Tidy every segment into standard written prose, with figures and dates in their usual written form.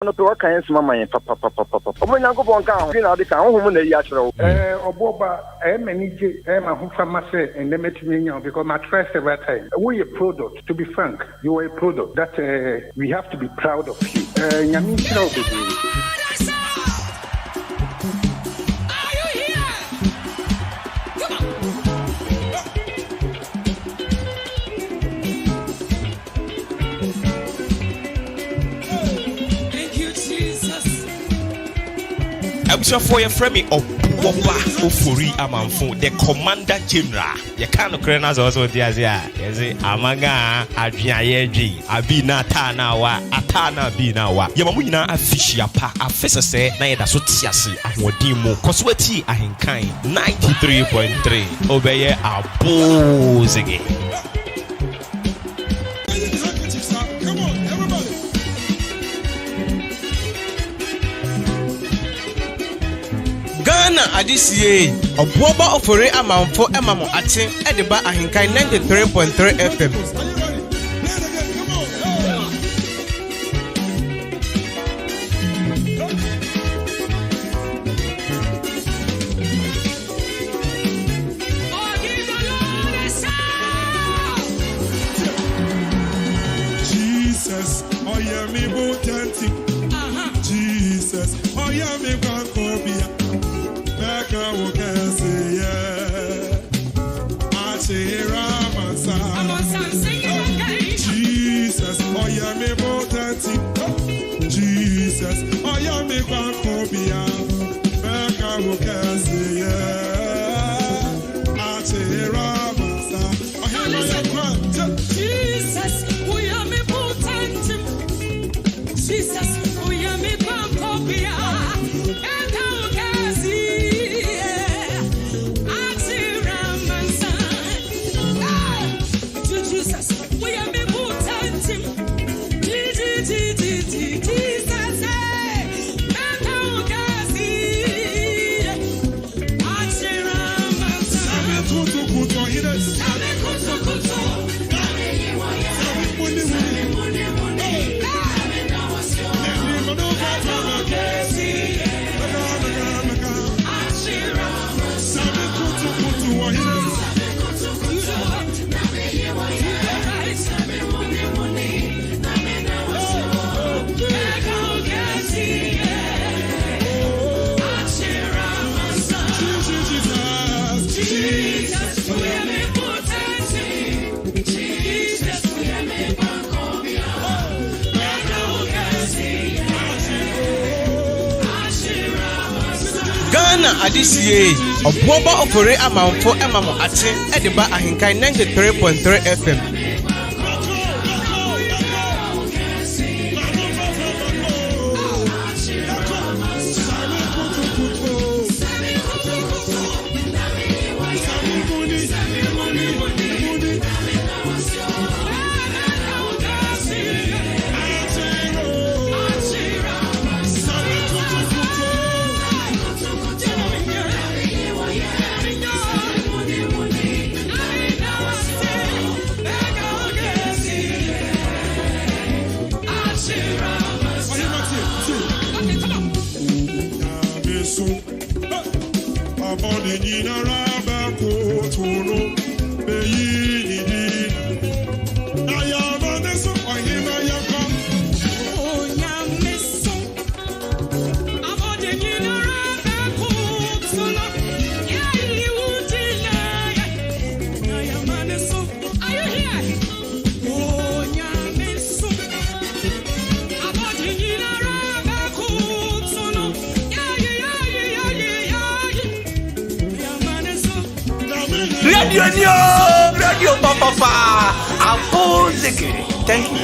no to waka yen sima man papa omo nyankopon ka ho na de ka ho na yi a kire wo Obuoba many ma ho fama say and them to because my trust every time we a product, to be frank, you are a product that we have to be proud of you. Nyami kira obedu. For your friend Obuoba Ofori Amanfo, the Commander General. You can't recognize also the Asia. Yes, Amaga, Adriayeji, Abina Tanawa, Atana Binawa. Yamamuna Afishia Pa, Afesa say, Naida Sotiasi, Ahwadimo, Cosweti, Ahinkai, 93.3. Obey our bulls again. Ghana adisiye Obuoba Ofori Amanfo emamo atin ediba ahinkai 93.3 FM. Jesus, oh yeah me botanti. Jesus, oh yeah me bankobia. Jesus, oh yeah, me botati. Jesus, oh yeah, me bankobia. Beka wokasi yeah. Atera masa. Oh yeah, me kwanta. Jesus, oh yeah, me botati. Jesus, oh yeah, me bankobia. Ghana adisiye Obuoba Ofori Amanfo emamo atin ediba ahinkai 93.3 FM. Radio Papa, Apo Zeke. Thank you.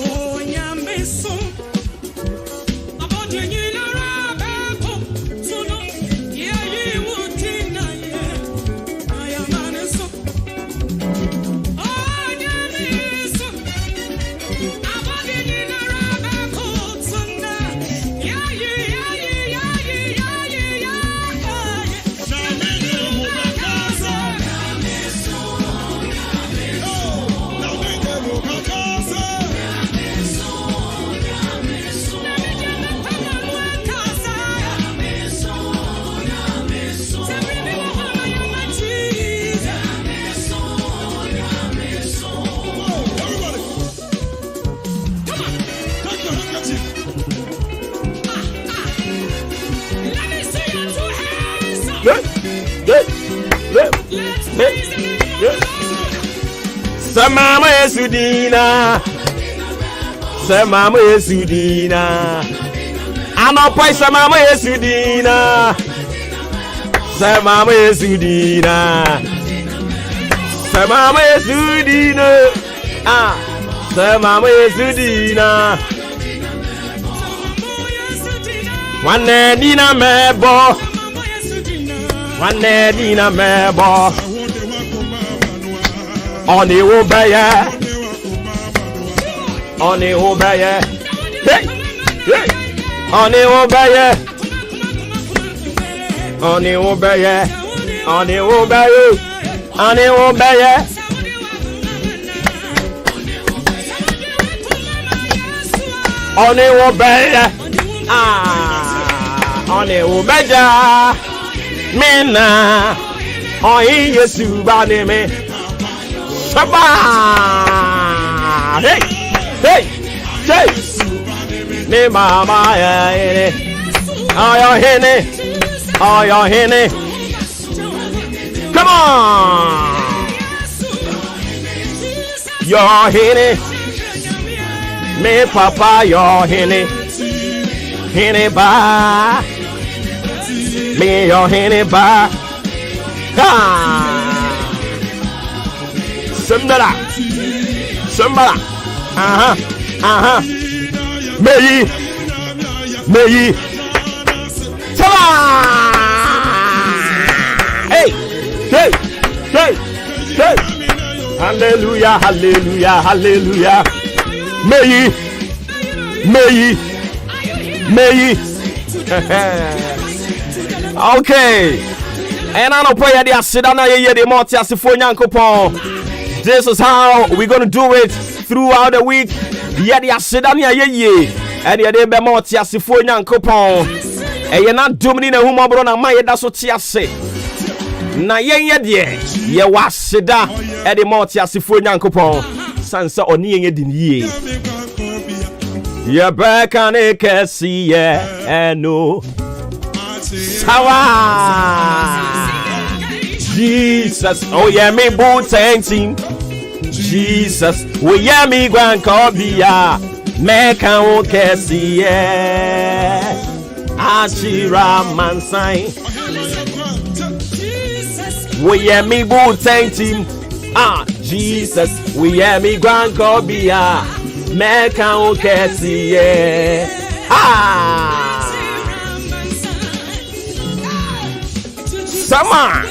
Oh, yeah, me so. About Samama Yesudina. Samama Yesudina. Anopai Samama Yesudina. Samama Yesudina. Samama Yesudina. Ah. Samama Yesudina. One dina mebo. One dina mebo. Oni obeye. Oni obeye. Hey. Hey. Oni obeye. Oni obeye. Oni obeye. Oni obeye. Oni obeye. Ah. Oni obeye. Mina. Oi Yesu bani me. Shabba. Hey. Hey. Hey. Me mama ya. Oh your henny. Oh your henny. Come on. Your henny. Me papa your henny. Henny ba. Me your henny ba. Ah. Sembara. Sembara. Aha. Aha. Meyi. Meyi. Tala. Hey. Hey. Hey. Hey. Hallelujah. Hallelujah. Hallelujah. Meyi. Meyi. Meyi. Okay. And I don't pray that sit down here the multi asifo. This is how we're gonna do it throughout the week. Yeah, the sit down here and the be multi asifo nyankopon. And you're not doing a woman bro na my that's what you say. Na ye de ye was sit down at the multi asifo nyankopon. Sansa oni ye din ye. Ye back on a kasi yeah no. Sawa. Jesus, oh yeah, me boots team. Jesus, oh yeah, me grand cobia. Meka o kesi yeah. Achira mansai. Oh yeah, me boots team. Ah, Jesus, oh yeah, me grand cobia. Meka o kesi yeah. Ah. Sama.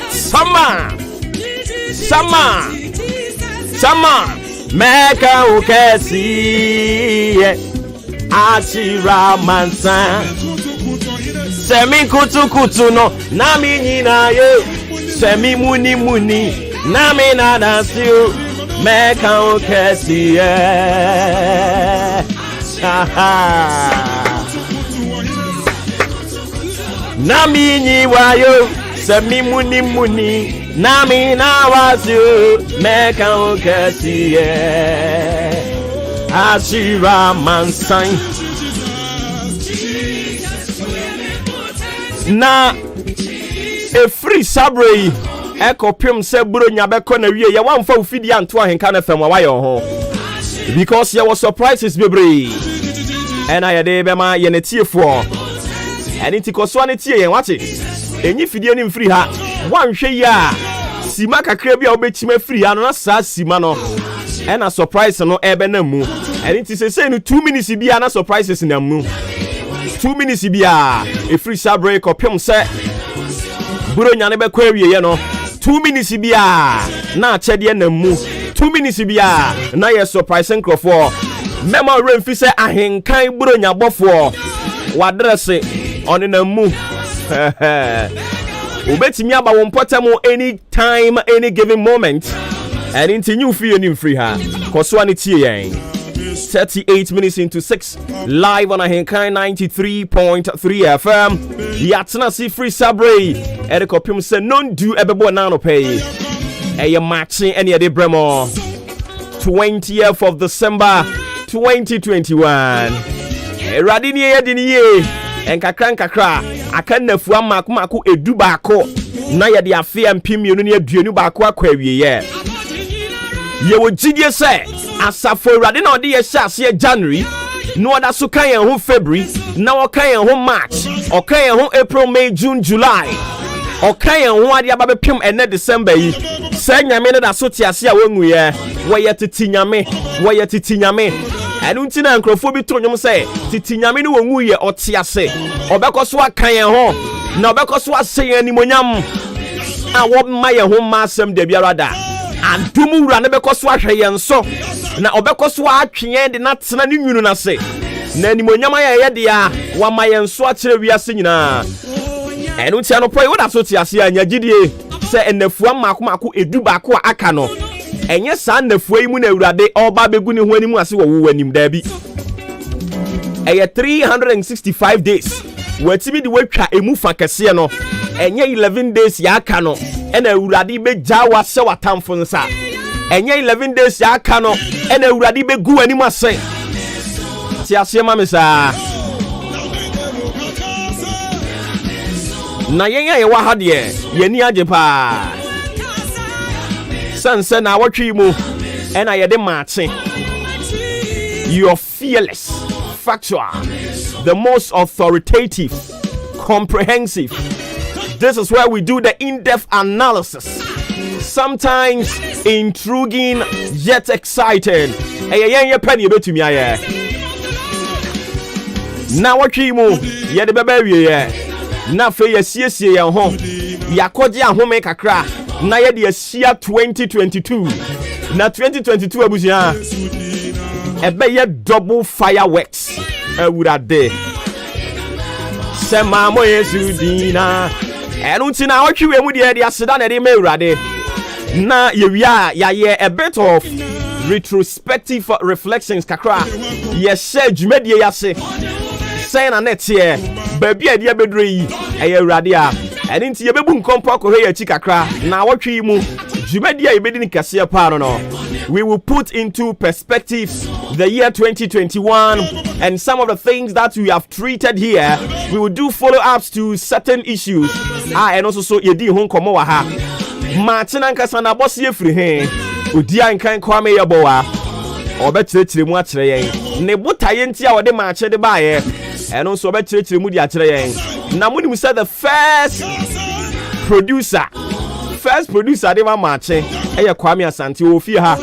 Sama. Sama. Sama. Meka ukesi. Achira mansa. Semi kutu kutu no. Nami nina ye. Semi muni muni. Nami nana siu. Meka ukesi. Nami nyi wayo. Semi muni muni. Nami na wasu meka ukesi Ashira mansan na a free sabre ekopim se buro nya beko na wie ye wamfa ufidi anto ahenka na fam wa yo ho because there was surprises bebre and I dey be ma ye netiefo eni tikoso ne tie yen wate enyi fidie ni mfiri ha wanhwe ya sima kakra bia obechima free ano na sa sima no e na surprise no ebe na mu eni ti say no 2 minutes bia na surprises na mu 2 minutes bia e free sabre kopim se buro nya ne be kwa wie ye no 2 minutes bia na achede na mu 2 minutes bia na ye surprise nkrofo memo remfi se ahenkan buro nya bofo wadresse on na mu Ubetimi aba won potamo anytime, any given moment. And into new free ha. Koswani tie 38 minutes into 6. Live on Ahenkai 93.3 FM. Yatna si free sabre. Eriko pim se non do ebebo nano pay. Eye matching any ade bremo. 20th of December 2021. Radini ye dini ye. enkakra aka nafua mako edu baako na ye de afia mpimienu ne aduenu baako akwa awieye ye wo gidie se asafo awurade na ode ye hyase January no oda so kan yen ho February na o kan yen ho March o kan yen ho April, May, June, July o kan yen ho ade aba bepem ene December yi se nyame ne da so tiase a wengu ye wo ye titi nyame enu nti na nkrofo bi to nyom se titi nyame ne wengu ye otiase obekoso akan yen ho na obekoso asen animonyam a wo ma ye ho masem de biara da antumu wura ne bekoso ahwe yen so na obekoso atwen de na tena ne nwunu na se na animonyam ye de ya wa ma yen so akere wiase nyina enu nti anopoi wo da so tiase anya gidie se enafua mako edu baako aka no enye sa nafua yi mu na awurade oba begu ne ho animu ase wo wo anim da bi eye 365 days watimi di watwa emu fa kese no enye 11 days ya aka no ena awurade be jawa se watamfo nsa enye 11 days ya aka no ena awurade be gu animu ase ti ase ma me sa na yenya ye wa ha de yeni age pa sanse na watwi mu ena ye de Maakye. You're fearless, factual, the most authoritative, comprehensive. This is where we do the in-depth analysis, sometimes intriguing yet exciting. Eye penny betumi aye na watwi mu ye de beba wie na fe ye siesie ye ho yakoje ahome kakra na ye de asia 2022 na 2022 abusia ebe ye double fireworks awurade sema mo yesu dina enu nti na watwi we mu de aseda na de ma awurade na ye wia ya ye a bit of retrospective reflections kakra ye share dwumadie yase say na net here baby ade abedro yi eye awurade a eni nti ye bebu nkompo akohwe ya chi kakra na watwi mu dwumadie ye bedi ni kase pa no we will put into perspective the year 2021 and some of the things that we have treated here. We will do follow-ups to certain issues and also so ye di hon komo wa ha Maakye nankasa na boss ye free he odi ankan kwame ye bo wa obekyerechire mu akyere yen ne botaye nti a wode Maakye de ba ye eno so obekyerechire mu di akyere yen na munim say the first producer de Maakye eye Kwame Asante ofie ha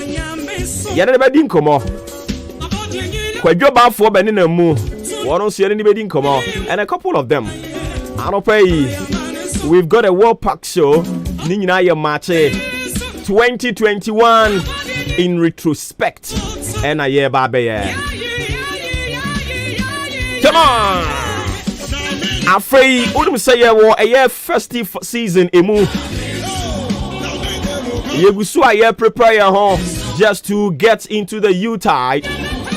ye de be di nkomo kwadwo bafo be ne na mu wono so ye ne be di nkomo and a couple of them anopay we've got a World Park show ni nyina ye Maakye 2021 in retrospect and a year ba be ye come on afei odum say ye wo a year festive season emu yegusu a year prepare your home just to get into the U-tide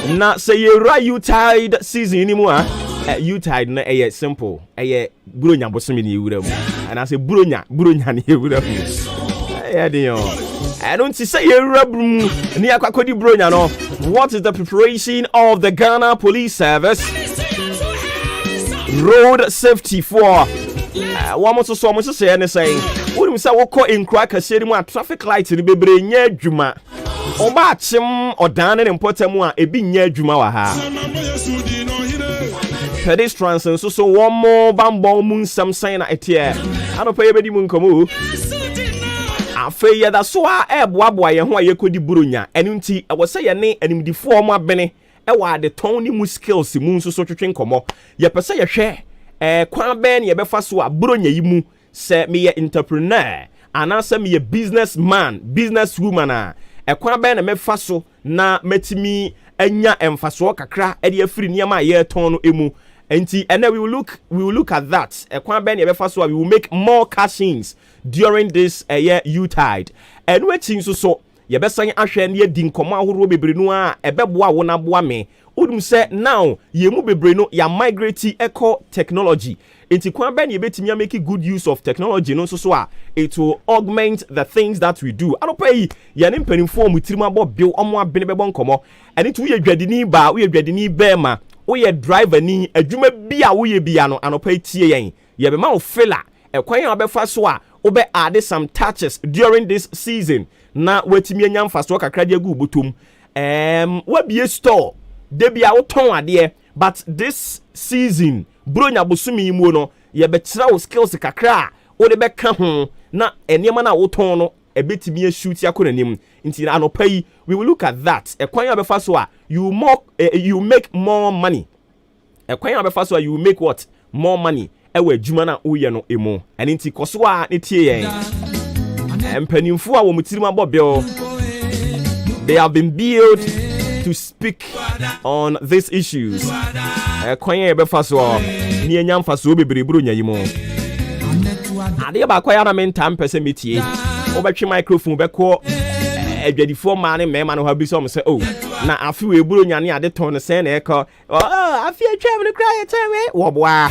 na say you right U-tide season anymore U-tide na simple buronya bosome ni ewura mu and I say buronya ni ewura mu dey yo I don't say ewura brum ni akwakodi buronya no. What is the preparation of the Ghana Police Service road safety for one more so much say anything we say woko enkra kase mu a traffic light ni bebre nya adwuma oba achim odan ne mpotamu a ebi nya adwuma wa ha pedestrians so one more bambo mun sam sign na etie anopa ye bedi mun komo afei ya da so a eboaboa ye ho a ye kodi buronya enu nti e wo se ye ne animdifo omo abene e wa de ton ni mu skills mu so twetwe nkomo ye pese ye hwe kwan ben ye befa so a buronya yi mu se me ye entrepreneur anasa me ye businesswoman a kwan ben na mefa so na metimi anya emfaso kakra e de afiri niam a ye ton no emu enti and then we will look at that kwan ben ye befa so we will make more cash-ins during this year U-tide and wetin so ye besan ahwe ne di nkomo ahoro bebre no a ebeboa wo na boa me odum say now ye mu bebre no ya migrate eco technology enti kwan ben ye betimi make good use of technology no so a it will augment the things that we do anopai ye ne mpanimfo mu tirima bo bill omo abene bebo nkomo and it we dwadini ba we dwadini be ma woyɛ driver ni adwuma bi a woyɛ bia no anopa tie yɛn yɛbɛma wo fela ɛkwan a wobɛfa so a wobɛ add some touches during this season na watimi anya mfaso kakra de agu botom wabie store de bia wotɔn adeɛ but this season bronya bosumi mu no yɛbɛkyerɛ wo skills kakra wode bɛka ho na enema na wotɔn no ebetimi ashoot akonanim nti anopa yi we will look at that ekwan abefa so a you make more money ekwan abefa so a you make what more money ewe adwuma na woyɛ no emu ɛne nti koso a ne tie yɛn empanimfo a wo mutirim abɔbel they have been built to speak on these issues ekwan abefa so ni enya mfaso bebereburu nya yimo ade ba kwa ya na mentam pese metie obetwe microphone beko adwadifo ma ne mema no ha bi so say oh na afi we buro nyane ade ton ne sen na eko afi atwa me cry etewe wo boa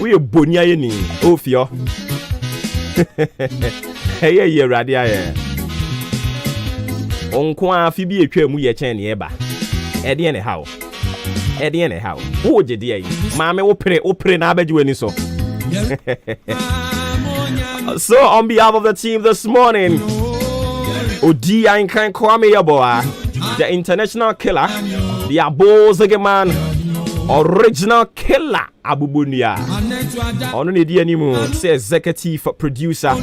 we bonia ye ni ofio hey ye rade aye onko afi bi atwa mu ye chen ne eba ede ne hawo wo je de ayi maame wo pere na abaji wani so. So on behalf of the team this morning, Odi Ainkan Kwame Yaboa, the international killer, the Abozege man, original killer Abubunia. Only the animal, say executive producer,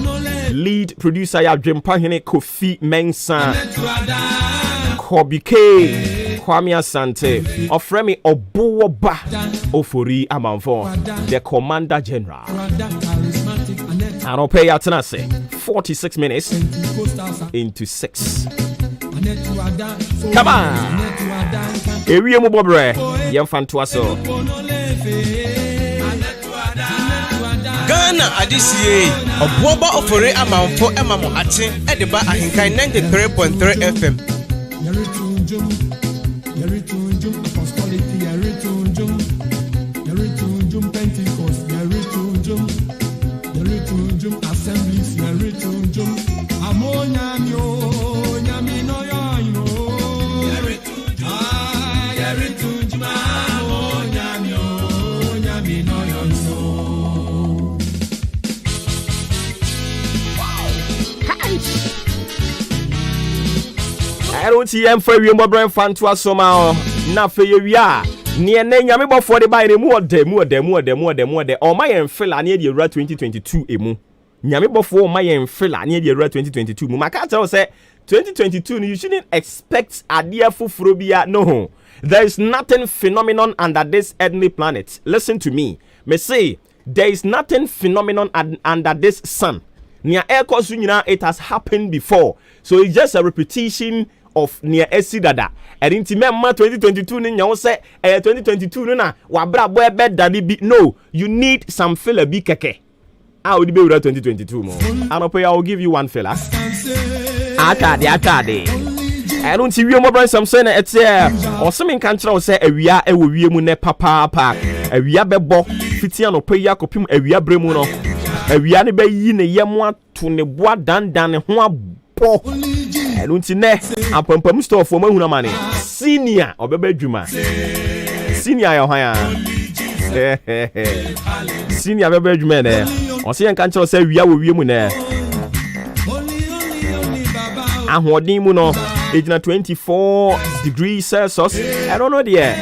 lead producer ya Drimpahine Kofi Mensah, Kobike Kwame Asante, Ofremi Obuoba Ofori Amanfo, the Commander General. And I'll pay out 46 minutes into 6. Come on! Area Mubobre, Yamfantuaso. Ghana Adisiye, Obuoba Ofori Amanfo Emamo Ate, Ediba Ahinkai 93.3 FM. I don't see him for you, my brand fan to us somehow. Not for you, yeah. Near Name before the buy the more, or my fella near the year 2022 emu. Nyame before my fella near the year 2022. Makata say 2022, you shouldn't expect a dear fufurobia. No, there is nothing phenomenon under this earthly planet. Listen to me. Me say there is nothing phenomenon under this sun. Near air cosunyina, it has happened before. So it's just a repetition of near esidada. And in Timema 2022 ni nyawo say 2022 na wabra boy bed daddy be no. You need some fella be keke. I will be with 2022 more. And I will give you one fella. Atade. I don't see you more brand some say it's or something can tell say ewia e wo wie mu ne papa ewia bebo fitia no pay yakopim ewia bremu no ewia ne be yi ne yemu ato ne boa dandan ne ho abo I don't see ne apampam store for mahuna mane senior obeba dwuma senior ya hwan ya senior beba dwuma ne o se kan tell say ewia wo wie mu ne ahoɔden mu no ejina 24 degrees Celsius I don't know there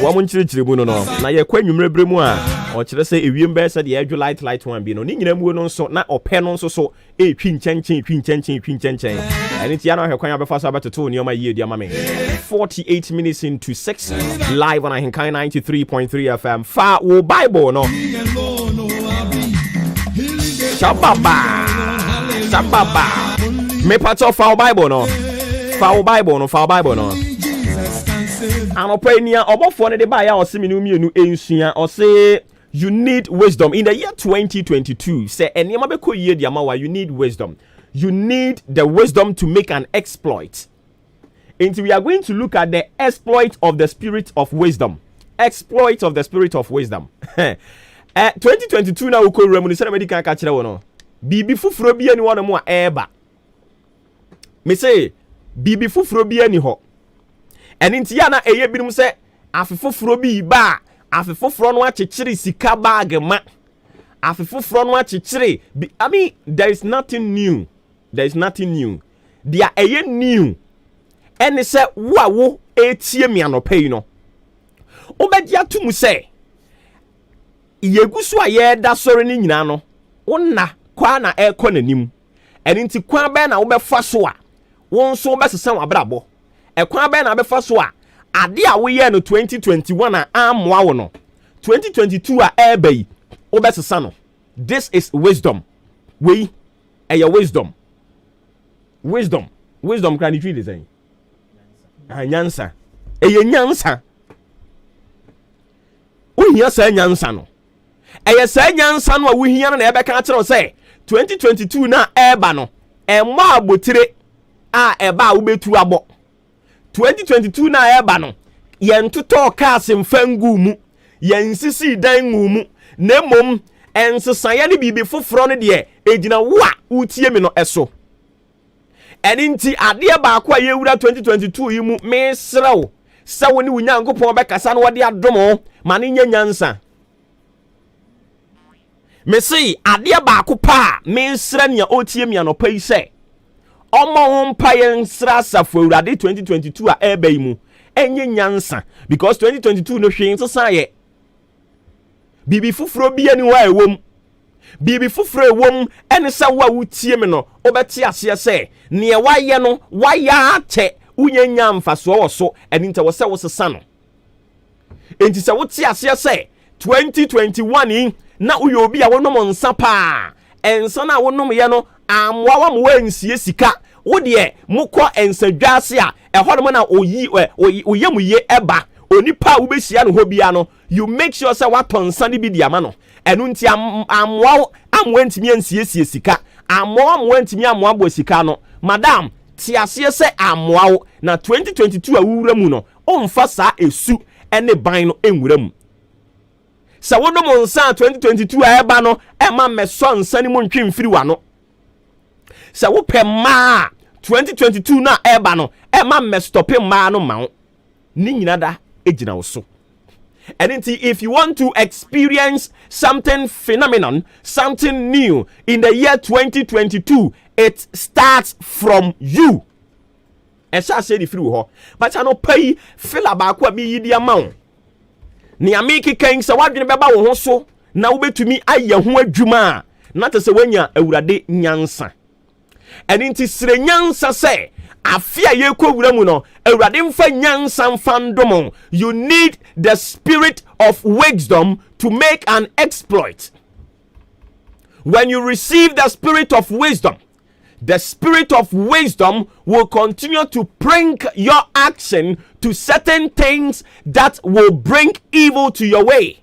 wo mo nkyerɛkyerɛ mu no na ye kwa nwumre bremu a o kyerɛ sɛ ewiem bɛ sɛ de edwo light one bi no ni nyina mu no nso na ɔpɛ no nso so etwi nkyɛnkyɛn ɛne tia na hwɛ kwan abɛfa so abɛtoto ne ɔma yie di ama me 48 minutes into 6 live on Ahinkai 93.3 FM fa wo Bible no Shababa me part of our Bible no. And opinion obofo ne de ba ya o se minu mienu ensua o say you need wisdom in the year 2022 say enema be ko yie dia ma wa you need wisdom. You need the wisdom to make an exploit. And we are going to look at the exploit of the spirit of wisdom. Exploit of the spirit of wisdom. 2022 na uko remu ni se na medical ka kire wo no. Bibi fufuro bi ani wona mu a eba. Me say bibi fufuro bi ani ho. And in Tiana eye binum say afefoforo bi ba afefoforo no akyekere sika bag ma afefoforo no akyekere I mean there is nothing new dia eye new ene se wo etie mi anopai no obedi atum se yegusu aye da sori ni nyina no wonna kwa na ekọ nanim ene nti kwa be na wo be fa so a won so be sesa wabrabo ekwa be na be fa so a ade a wo ye no 2021 a amwa wo no 2022 a ebe wo be sesa no. This is wisdom. We your wisdom can you treat saying nyansa nyansa wo hia sa nyansa no sa nyansa no a wo hia no na ebe ka kire say 2022 na eba no emma abotire a eba wo betu abo 2022 na eba no yen toto cars mfangu mu yen sisi dan mu na mom ensesanya ne bibi foforo no de ejina wo a utie me no eso eninti ade ba akwa yewura 2022 yi mu mesrew se wo ne wunyankopon be kasa no wode adomo ma ne nyanyansa mesi ade ba akwa mesre ne otie me anopa yi se omo ho mpa yensra safo awurade 2022 a eba yi mu enye nyansa because 2022 no hwe nsesa ye bibi fufuro bia ni wa ewom bibi fufuro ewom ene sa wa wutie me no obeti ase se ne waye no waya ate unyanya mfaso wo so eni nta wo se wo sesa no enti se wo ti ase se 2021 na uyo obi a wonom nsa pa ensa na wonom ye no amwa wa mo wansie sika wo de mokọ ensadwase a ehorem na oyi mu ye eba onipa wo behia no hobia no you make sure say what on Sunday bi dia ma no enu nti amwa ntimi ansiesie sika amwa ntimi amwa bo sika no madam ti ase se amwa na 2022 awura mu no omfa sa esu ene ban no enwura mu sa wodo mo nsa 2022 a eba no ema meso nsa ni mo ntwe mfiri wa no sa wo pema 2022 na eba no ema mestope ma no ma ni nyina da ejina wo so. And if you want to experience something phenomenon, something new in the year 2022, it starts from you. As I said, if you ho, but I no pay fill about what me the amount. Ni amiki king sa wadwene beba wo ho so na wo betumi aye ho adwuma na te se wanya awurade nyansa. And inti sire nyansa se afia ye ko wura mu no awurade mfa nyansa mfandomo. You need the spirit of wisdom to make an exploit. When you receive the spirit of wisdom will continue to bring your action to certain things that will bring evil to your way.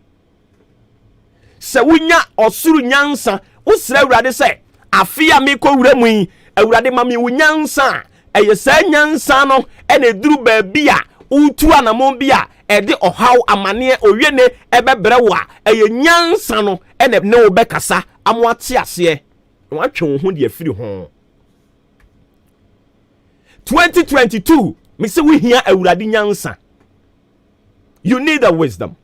Sewunya osuru nyansa usre awurade se afia me ko wura mu yi awurade mami wunyansa eye sa nyansa no ene duru ba bia utu anamon bia ede ohaw amane owiene ebebre wa eye nyansa no ene ne obekasa amwate ase watwe ho de afiri ho 2022 me say we hear awurade nyansa. You need the wisdom.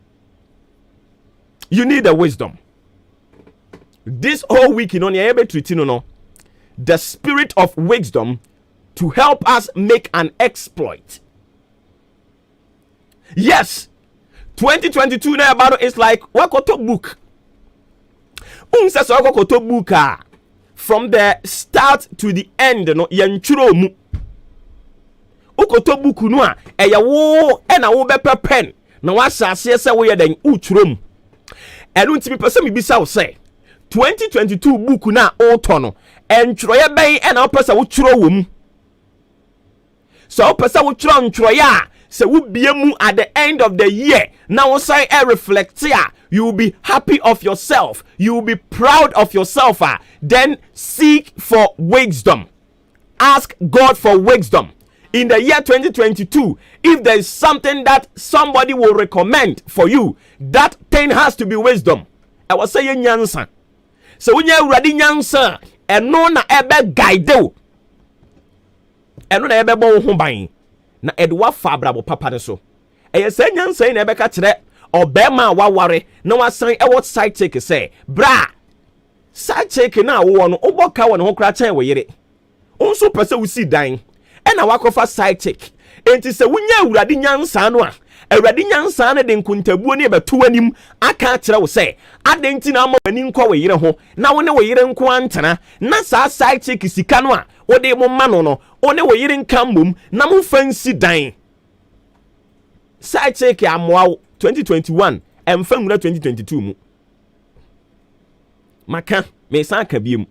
This whole week in on able to no the spirit of wisdom to help us make an exploit. Yes, 2022 na about is like wakoto book. Says wakoto book from the start to the end no yanchuro mu. Ukoto book no a eya wo e na wo bepe pen na wasase se wo ye den uchuro mu. Enu ntimi pese mi bisa wo say 2022 book na oto no enchroye ben e na wo pese wo churo wo mu. So wo pese wo churo nchroye a se wo bie mu at the end of the year now say a reflect here, you will be happy of yourself, you will be proud of yourself, then seek for wisdom. Ask God for wisdom. In the year 2022, if there is something that somebody will recommend for you, that thing has to be wisdom. I was saying nyansa. So when you're ready nyansa, and no na ebe guide you, and no na ebe bon humbain, na edwa fabra bo papa so. ɛyɛ sɛ nyansa na ɛbɛka kyerɛ ɔbɛrima a waware na wasan ɛwɔ side chick sɛ bra side chick na awɔ no wobɔ ka wɔ ne ho kora kyɛn wɔ yere nso pɛ sɛ wosi dan ɛna wakɔfa side chick enti sɛ wonya awurade nyansa no a awurade nyansa no de nkontabuo ne ɛbɛto anim aka kyerɛ wo sɛ adɛn na ama w'ani nkɔ wɔ yere ho na wo ne wɔ yere nko antena na saa side chick sika no a wode mo ma no no wo ne wɔ yere nka mmom na momfa nsi dan side chick amoa 2021 ɛmfa nwura 2022 mu maka mesan ka biem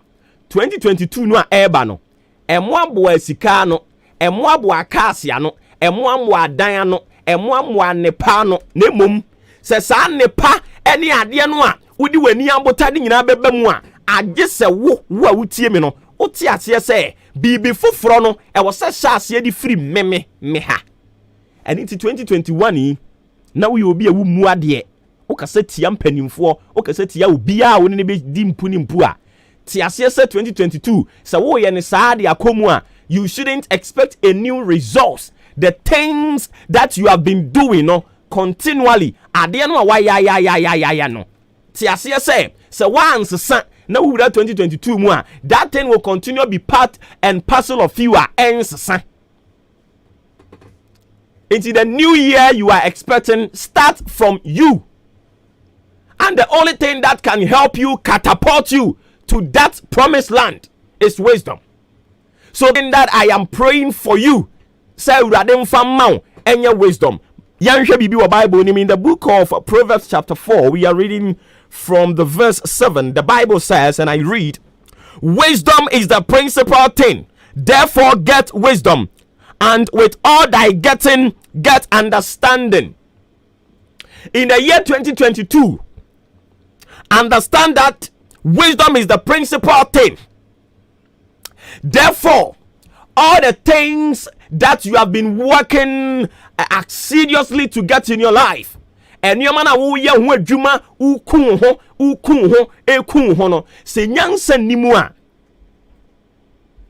2022 no a ɛba no ɛmoa boa sika no ɛmoa boa kaasia no ɛmoa boa dan no ɛmoa boa nepa no na mmom sɛ saa nepa ɛne adeɛ no a wodi w'ani abota de nyinaa bɛba mu a agye sɛ wo a wotie me no wote aseɛ sɛ biribi foforɔ no ɛwɔ sɛ hyɛ aseɛ de firi me ha ɛne nti 2021 yi na woyɛ obi a womu adeɛ wokasa tia mpanimfoɔ wokasa tia obiaa wo ne bɛdi mpu a te aseɛ sɛ 2022 sɛ woyɛ ne saa de akɔmu a you shouldn't expect a new resource. The things that you have been doing no continually adeɛ no a wayaya no te aseɛ sɛ sɛ wansesa na wura 2022 mu a that thing will continue be part and parcel of you a ɛnsesa. Into the new year you are expecting start from you. And the only thing that can help you catapult you to that promised land is wisdom. So in that I am praying for you. Say Radem Famau and your wisdom. Yansha Bibi Bible in the book of Proverbs chapter 4. We are reading from the verse 7. The Bible says, and I read, wisdom is the principal thing. Therefore get wisdom. And with all thy getting, get understanding. In the year 2022, understand that wisdom is the principal thing. Therefore, all the things that you have been working assiduously to get in your life, and your man who ya hu adwuma ukun ho ekun ho no se nyansa nimua,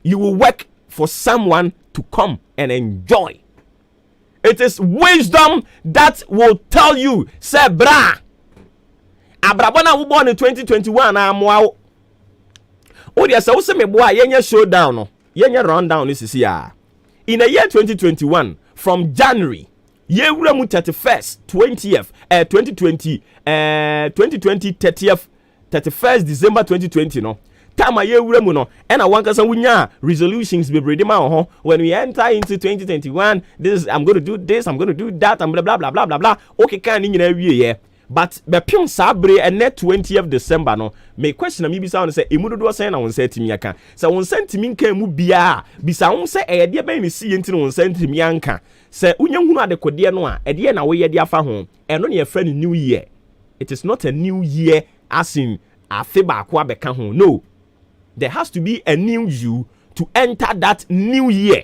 you will work for someone to come and enjoy. It is wisdom that will tell you, say bra abrabona wo born in 2021 amwa o dia se wo se me boa yenye showdown no yenye rundown this is here. In the year 2021 from January yewura mu 31st 20th 2020 30th 31st December 2020 no time yewura mu no and I want kasa wunya resolutions be brede ma ho when we enter into 2021 this I'm going to do this, I'm going to do that, I'm blah blah blah blah blah blah. Okay kan ni nyina wie ye. But be pion sabre and 20th December no me question me bisa on say emudodo sen na won say timi aka say won sentimi nka mu bia bisa won say e de ban ni sie ntini won sentimi anka say unya hunu adekode no a e de na wo ye de afa ho eno ne efra ni new year. It is not a new year as in afe ba akwa beka ho. No, there has to be a new you to enter that new year.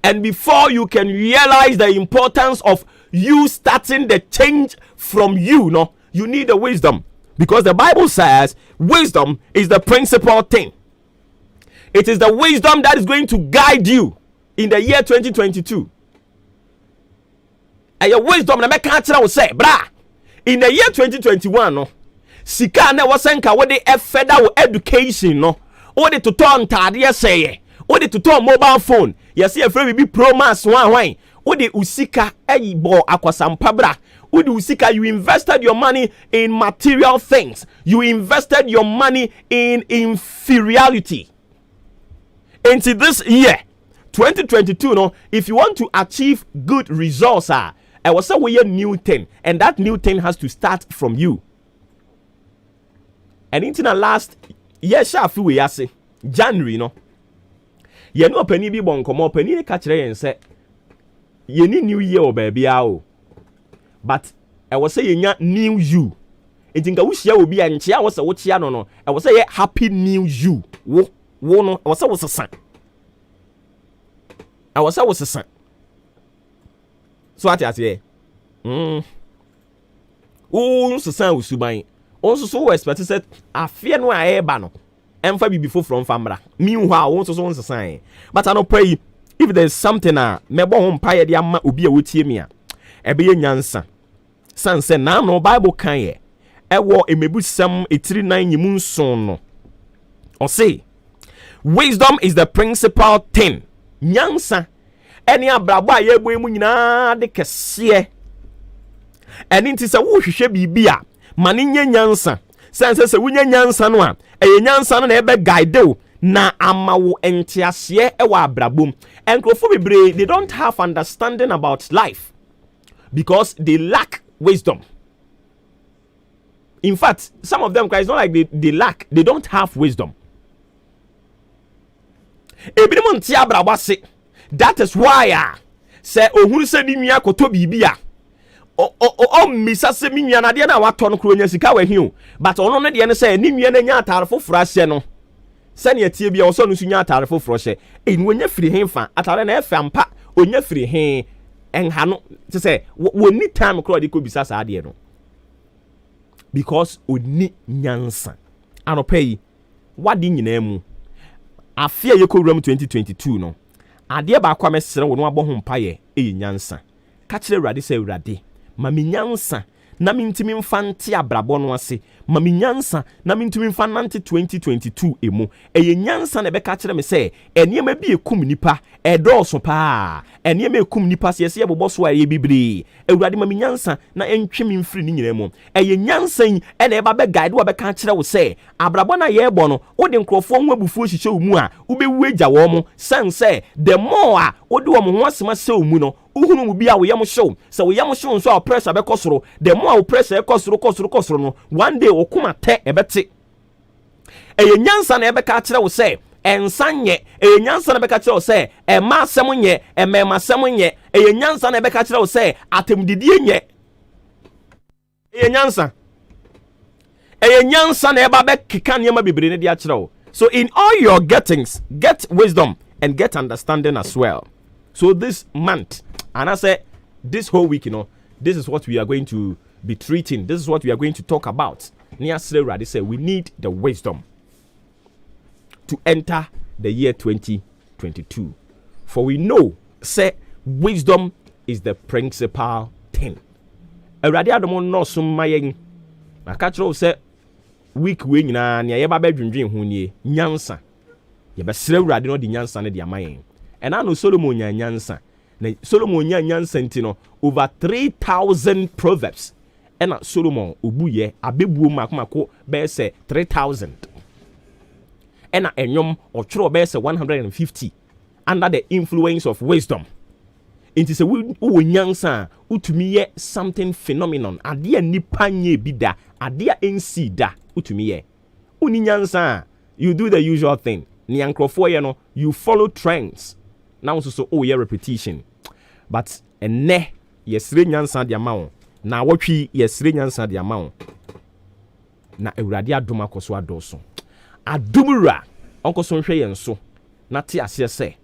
And before you can realize the importance of you starting the change from you, no, you need the wisdom. Because the Bible says wisdom is the principal thing. It is the wisdom that is going to guide you in the year 2022. And your wisdom, na meka achira wo say, bra, in the year 2021, no, sika na wasenka wode federal education, no, wode to turn ntade say, wode to turn mobile phone. Yes, your friend will be PROMOTIONAL one. Ode usika bo akwasampa bra. Ode usika, you invested your money in material things. You invested your money in inferiority. Into this year 2022, no, if you want to achieve good results, I will say we a new thing, and that new thing has to start from you. And into the last year, shafu we say January, no. Ye no pani bi bon komo pani ka kire yen se ye ni new year o ba bia o, but I was say ye new you. Etinka wo hia obi a nche a wo se wo chia no no, I was say happy new you. Wo no, I was say wo sesan. I was say wo sesan. So ati ye. O sesan wo suban. O so wo expect say afie no a e ba no. Emfa bibi from famra. Meanwhile, won't so sign. But I don't pray if there's something mebo ho mpaye de ama obi a wotie me a ebe ye nyansa sanse na no Bible kan ye ewo emebusam etiri nan nyimu nson no o say wisdom is the principal thing. Nyansa eni abrabo a ye boy mu nyina de kese eni nti se wo hwehwe bibia mane nya nyansa sanse se wunya nyansa no a eye nyansa no na ebe guide o na amawo entiase ewa abrabom enkrofo bebre they don't have understanding about life because they lack wisdom. In fact, some of them, it's not like they lack, they don't have wisdom. That is why say ohuru se ni nua koto bibia o misa se mi nua na de na wato no kronya sika wa hi o but ono no de ne say ni nua na nya atare foforo ahye no se ne tie bia o so no su nya atare foforo hye eni wonya firi henfa atare na efa mpa onya firi hen enha no te say woni time kro de ko bisa sa de no because oni nyansa anopai wadi nyina mu afia yekowuram 2022 no ade ba kwa mesere wo no abɔ ho mpaye nyansa ka kire urade sɛ urade ma me nyansa na mintimi mfante abrabɔ no ase ma me nyansa na mintimi mfanante 2022 emu nyansa na bɛka kire me sɛ eniema bi ekum nipa ɛdɔɔso pa eniema ekum nipa sɛ yɛsɛ yɛbobɔ so ayɛ bibiri urade ma me nyansa na entwe me mfiri ni nyina mu nyansa yi ɛna ɛba bɛ guide wo bɛka kire wo sɛ abrabɔ na yɛbɔ no wo de nkrɔfo ho abufuo hyehyɛ wo mu a wobɛwu agya wo mo sense the more a wo de wo ho asema sɛ wo mu no uhunu mu bia wo yam show so wo yam show so a pressure be kosoro the more wo pressure kosoro no one day wo kuma te ebete nyansa na ebeka kire wo se ensanye nyansa na ebeka kire wo se ema asem nye emema asem nye nyansa na ebeka kire wo se atemdidie nye nyansa na eba be kika nyama bibire ne dia kire wo. So in all your gettings, get wisdom and get understanding as well. So this month, and I say this whole week, this is what we are going to be treating. This is what we are going to talk about. Nia Srera, they say we need the wisdom to enter the year 2022. For we know, say, wisdom is the principal thing. Eradi adomo no sumayeng. Akatro say week we nyina nia yeba bedwendwen ho nie nyansa. Yeba Srera no di nyansa ne di amayen. And I know Solomon nyansa. Na Solomon nyansa ntino over 3,000 proverbs. And Solomon obuye abebuo makomako be say 3,000. And enyom otworo be say 150 under the influence of wisdom. It is a nyansa utumi ye something phenomenon. Adia nipa nye bida, adia ensi da utumi ye. Uni nyansa, you do the usual thing. Ni ankrofo ye no, you follow trends. Now so oh yeah repetition. But ene yesre nyansa de amount. Na wotwi yesre nyansa de amount. Na ewurade adom akoso adoso. Adumura onko so nhwe yen so. Na te ase se